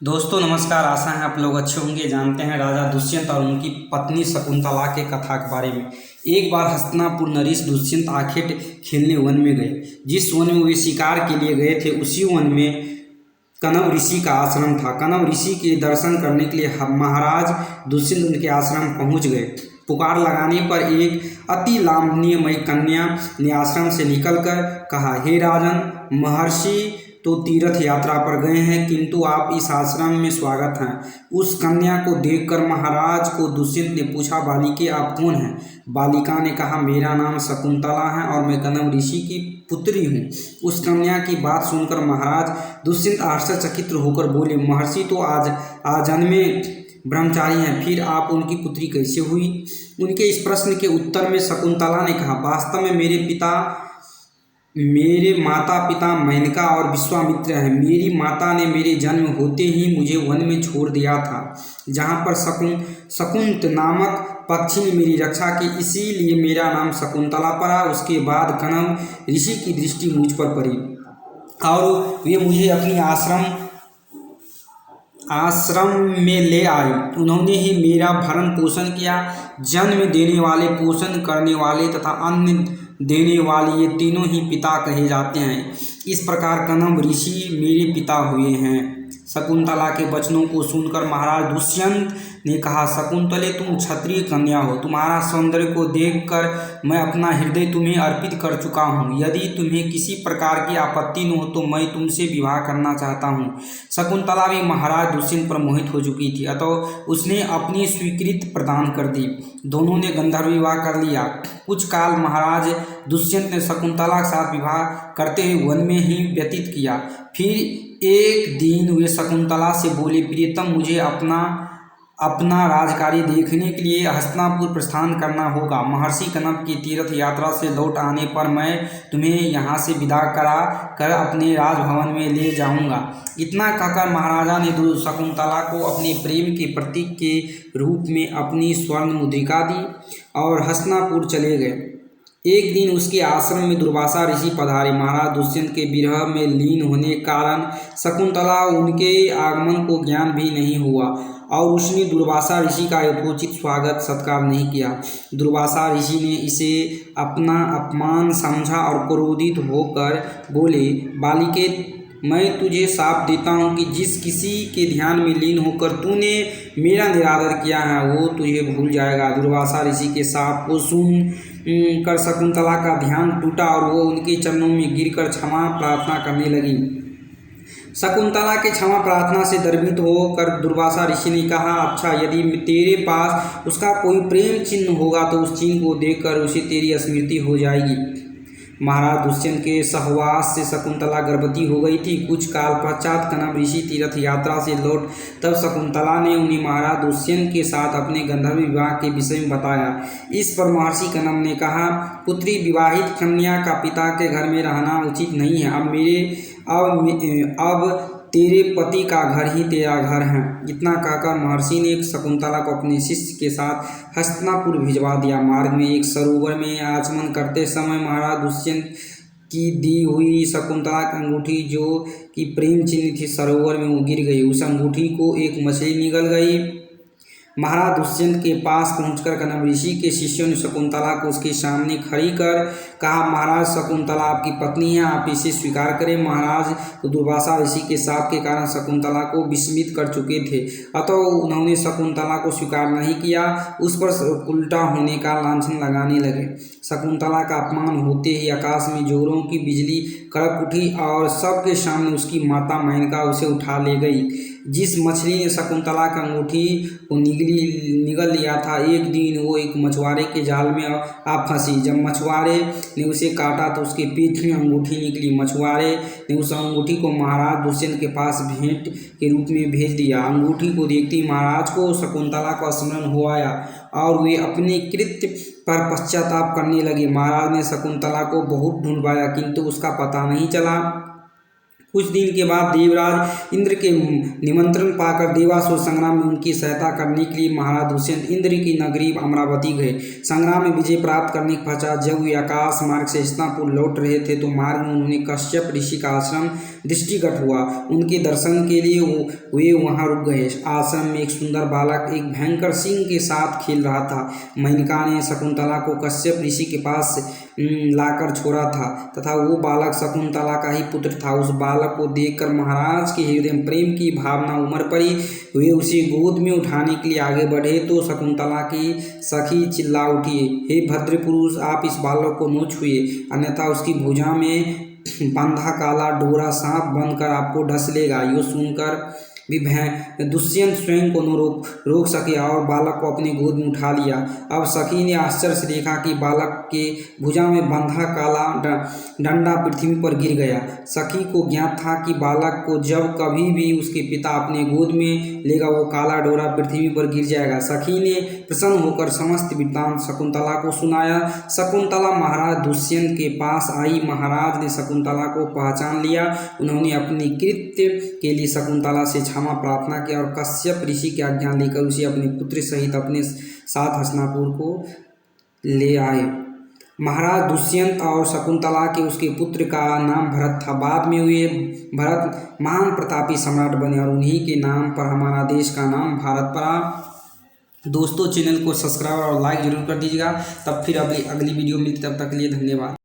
दोस्तों नमस्कार। आशा है आप लोग अच्छे होंगे। जानते हैं राजा दुष्यंत और उनकी पत्नी शकुंतला के कथा के बारे में। एक बार हस्तिनापुर नरेश दुष्यंत आखेट खेलने वन में गए। जिस वन में वे शिकार के लिए गए थे उसी वन में कनव ऋषि का आश्रम था। कनव ऋषि के दर्शन करने के लिए महाराज दुष्यंत उनके आश्रम पहुंच गए। पुकार लगाने पर एक अति लावण्यमयी कन्या ने आश्रम से निकलकर कहा, हे राजन, महर्षि तो तीर्थ यात्रा पर गए हैं किंतु आप इस आश्रम में स्वागत हैं। उस कन्या को देखकर महाराज को दुष्यंत ने पूछा, बालिके आप कौन हैं? बालिका ने कहा, मेरा नाम शकुंतला है और मैं कनव ऋषि की पुत्री हूँ। उस कन्या की बात सुनकर महाराज दुष्यंत आश्चर्यचकित होकर बोले, महर्षि तो आज आजन्मे ब्रह्मचारी हैं, फिर आप उनकी पुत्री कैसे हुई? उनके इस प्रश्न के उत्तर में शकुंतला ने कहा, वास्तव में मेरे माता पिता मेनका और विश्वामित्र हैं। मेरी माता ने मेरे जन्म होते ही मुझे वन में छोड़ दिया था, जहाँ पर शकुंत नामक पक्षी ने मेरी रक्षा की, इसीलिए मेरा नाम शकुंतला पड़ा। उसके बाद कनव ऋषि की दृष्टि मुझ पर पड़ी और वे मुझे अपनी आश्रम में ले आए। उन्होंने ही मेरा भरण पोषण किया। जन्म देने वाले, पोषण करने वाले तथा अन्न देने वाले, ये तीनों ही पिता कहे जाते हैं। इस प्रकार कनव ऋषि मेरे पिता हुए हैं। शकुंतला के वचनों को सुनकर महाराज दुष्यंत ने कहा, शकुंतले, तुम क्षत्रिय कन्या हो। तुम्हारा सौंदर्य को देखकर मैं अपना हृदय तुम्हें अर्पित कर चुका हूँ। यदि तुम्हें किसी प्रकार की आपत्ति न हो तो मैं तुमसे विवाह करना चाहता हूँ। शकुंतला भी महाराज दुष्यंत पर मोहित हो चुकी थी, अतः उसने अपनी स्वीकृति प्रदान कर दी। दोनों ने गंधर्व विवाह कर लिया। कुछ काल महाराज दुष्यंत ने शकुंतला के साथ विवाह करते हुए वन में ही व्यतीत किया। फिर एक दिन वे शकुंतला से बोले, प्रियतम, मुझे अपना राजकार्य देखने के लिए हस्तिनापुर प्रस्थान करना होगा। महर्षि कनव की तीर्थ यात्रा से लौट आने पर मैं तुम्हें यहाँ से विदा करा कर अपने राजभवन में ले जाऊँगा। इतना कहकर महाराजा ने शकुंतला को अपने प्रेम के प्रतीक के रूप में अपनी स्वर्ण मुद्रिका दी और हस्तिनापुर चले गए। एक दिन उसके आश्रम में दुर्वासा ऋषि पधारे। महाराज दुष्यंत के विरह में लीन होने के कारण शकुंतला उनके आगमन को ज्ञान भी नहीं हुआ और उसने दुर्वासा ऋषि का यथोचित स्वागत सत्कार नहीं किया। दुर्वासा ऋषि ने इसे अपना अपमान समझा और क्रोधित होकर बोले, बालिके, मैं तुझे शाप देता हूँ कि जिस किसी के ध्यान में लीन होकर तूने मेरा निरादर किया है वो तुझे भूल जाएगा। दुर्वासा ऋषि के शाप को सुन कर शकुंतला का ध्यान टूटा और वो उनके चरणों में गिरकर क्षमा प्रार्थना करने लगी। शकुंतला के क्षमा प्रार्थना से द्रवित होकर दुर्वासा ऋषि ने कहा, अच्छा, यदि तेरे पास उसका कोई प्रेम चिन्ह होगा तो उस चिन्ह को देखकर उसे तेरी स्मृति हो जाएगी। महाराज दुष्यंत के सहवास से शकुंतला गर्भवती हो गई थी। कुछ काल पश्चात कनव ऋषि तीर्थ यात्रा से लौट तब शकुंतला ने उन्हें महाराज दुष्यंत के साथ अपने गंधर्व विवाह के विषय में बताया। इस पर महर्षि कनव ने कहा, पुत्री, विवाहित कन्या का पिता के घर में रहना उचित नहीं है। अब तेरे पति का घर ही तेरा घर है। इतना कहकर महर्षि ने शकुंतला को अपने शिष्य के साथ हस्तिनापुर भिजवा दिया। मार्ग में एक सरोवर में आचमन करते समय महाराज दुष्यंत की दी हुई शकुंतला की अंगूठी, जो कि प्रेम चिन्ह थी, सरोवर में वो गिर गई। उस अंगूठी को एक मछली निगल गई। महाराज दुष्यंत के पास पहुंचकर कनव ऋषि के शिष्यों ने शकुंतला को उसके सामने खड़ी कर कहा, महाराज, शकुंतला आपकी पत्नी है, आप इसे स्वीकार करें। महाराज तो दुर्वासा ऋषि के शाप के कारण शकुंतला को विस्मित कर चुके थे, अतः उन्होंने शकुंतला को स्वीकार नहीं किया। उस पर उल्टा होने का लांछन लगाने लगे। शकुंतला का अपमान होते ही आकाश में जोरों की बिजली कड़क उठी और सबके सामने उसकी माता मेनका उसे उठा ले गई। जिस मछली ने शकुंतला की अंगूठी को निगल लिया था, एक दिन वो एक मछुआरे के जाल में आ फंसी। जब मछुआरे ने उसे काटा तो उसके पेट में अंगूठी निकली। मछुआरे ने उस अंगूठी को महाराज दुष्यंत के पास भेंट के रूप में भेज दिया। अंगूठी को देखते महाराज को शकुंतला का स्मरण हो आया और वे अपने कृत्य पर पश्चाताप करने लगे। महाराज ने शकुंतला को बहुत ढूंढवाया किंतु उसका पता नहीं चला। कुछ दिन के बाद देवराज इंद्र के निमंत्रण पाकर देवासुर संग्राम में उनकी सहायता करने के लिए महाराज दुष्यंत इंद्र की नगरी अमरावती गए। संग्राम में विजय प्राप्त करने के पश्चात जब वे आकाश मार्ग से हस्तिनापुर लौट रहे थे तो मार्ग में उन्होंने कश्यप ऋषि का आश्रम दृष्टिगत हुआ। उनके दर्शन के लिए वे वहां रुक गए। आश्रम में एक सुंदर बालक एक भयंकर सिंह के साथ खेल रहा था। मेनका ने शकुंतला को कश्यप ऋषि के पास लाकर छोड़ा था तथा वो बालक शकुंतला का ही पुत्र था। उस बालक को देखकर महाराज के हृदय में प्रेम की भावना उमड़ पड़ी। वे उसे गोद में उठाने के लिए आगे बढ़े तो शकुंतला की सखी चिल्ला उठी, हे भद्र पुरुष, आप इस बालक को न छुए, अन्यथा उसकी भुजा में बंधा काला डोरा सांप बनकर आपको डस लेगा। यो सुनकर भी दुष्यंत स्वयं को न रोक सके और बालक को अपनी गोद में उठा लिया। अब सखी ने आश्चर्य से देखा कि बालक के भुजा में बंधा काला डंडा पृथ्वी पर गिर गया। सखी को ज्ञात था कि बालक को जब कभी भी उसके पिता अपने गोद में लेगा वो काला डोरा पृथ्वी पर गिर जाएगा। सखी ने प्रसन्न होकर समस्त वृत्तांत शकुंतला को सुनाया। शकुंतला महाराज दुष्यंत के पास आई। महाराज ने शकुंतला को पहचान लिया। उन्होंने अपनी कृत्य के लिए शकुंतला से क्षमा प्रार्थना की और कश्यप ऋषि की आज्ञा लेकर उसे अपने पुत्र सहित अपने साथ हस्तिनापुर को ले आए। महाराज दुष्यंत और शकुंतला के उसके पुत्र का नाम भरत था। बाद में वे भरत महान प्रतापी सम्राट बने और उन्हीं के नाम पर हमारा देश का नाम भारत पड़ा। दोस्तों, चैनल को सब्सक्राइब और लाइक जरूर कर दीजिएगा। तब फिर अगली वीडियो मिलती, तब तक के लिए धन्यवाद।